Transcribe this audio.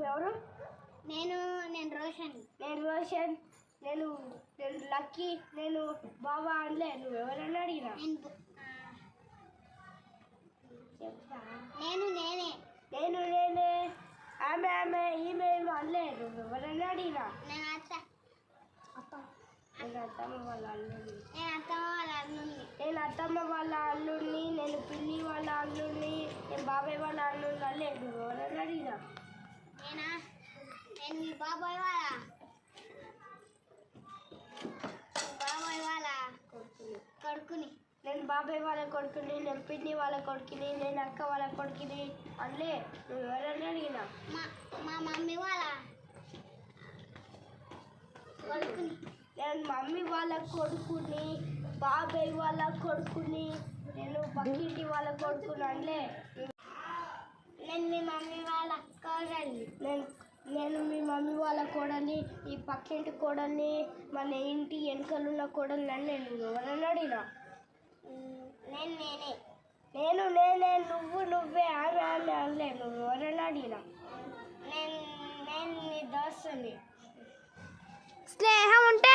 ఎవరు? నేను రోషన్. నేను లక్కీ. నేను బాబా అనలే. నువ్వు ఎవరన్నా అడిగినా? నేనే. ఆమె ఈమె అనలే. నువ్వు ఎవరన్నా అడిగినా? నేను అత్తమ్మ వాళ్ళ అల్లుడిని. నేను అత్తమ్మ వాళ్ళ అల్లుడిని. నేను పిన్ని వాళ్ళ అల్లుడిని. నేను బాబాయ్ వాళ్ళ అల్లుడిని అనలే. నువ్వు ఎవరన్నా అడిగినా? నేను మీ బాబాయ్ వాళ్ళ కొడుకుని. నేను బాబాయ్ వాళ్ళ కొడుకుని. నేను పిన్ని వాళ్ళ కొడుకుని. నేను అక్క వాళ్ళ కొడుకుని అనలే. నువ్వు ఎవరన్నా అడిగినా? మా మమ్మీ వాళ్ళ కొడుకుని. నేను మమ్మీ వాళ్ళ కొడుకుని, బాబాయ్ వాళ్ళ కొడుకుని, నేను పక్కింటి వాళ్ళ కొడుకుని అనలే. నేను మీ మమ్మీ వాళ్ళ కోడల్ని. నేను మీ మమ్మీ వాళ్ళ కోడల్ని, ఈ పక్కింటి కోడల్ని, మన ఇంటి వెనుకలున్న కోడల్ని అనలే. నువ్వు ఎవరన్నా అడిగినా? నేనే. నువ్వే. ఆమె అనలే. నువ్వు ఎవరన్నా అడిగినా? నేను నీ దోస్తుని. స్నేహం ఉంటే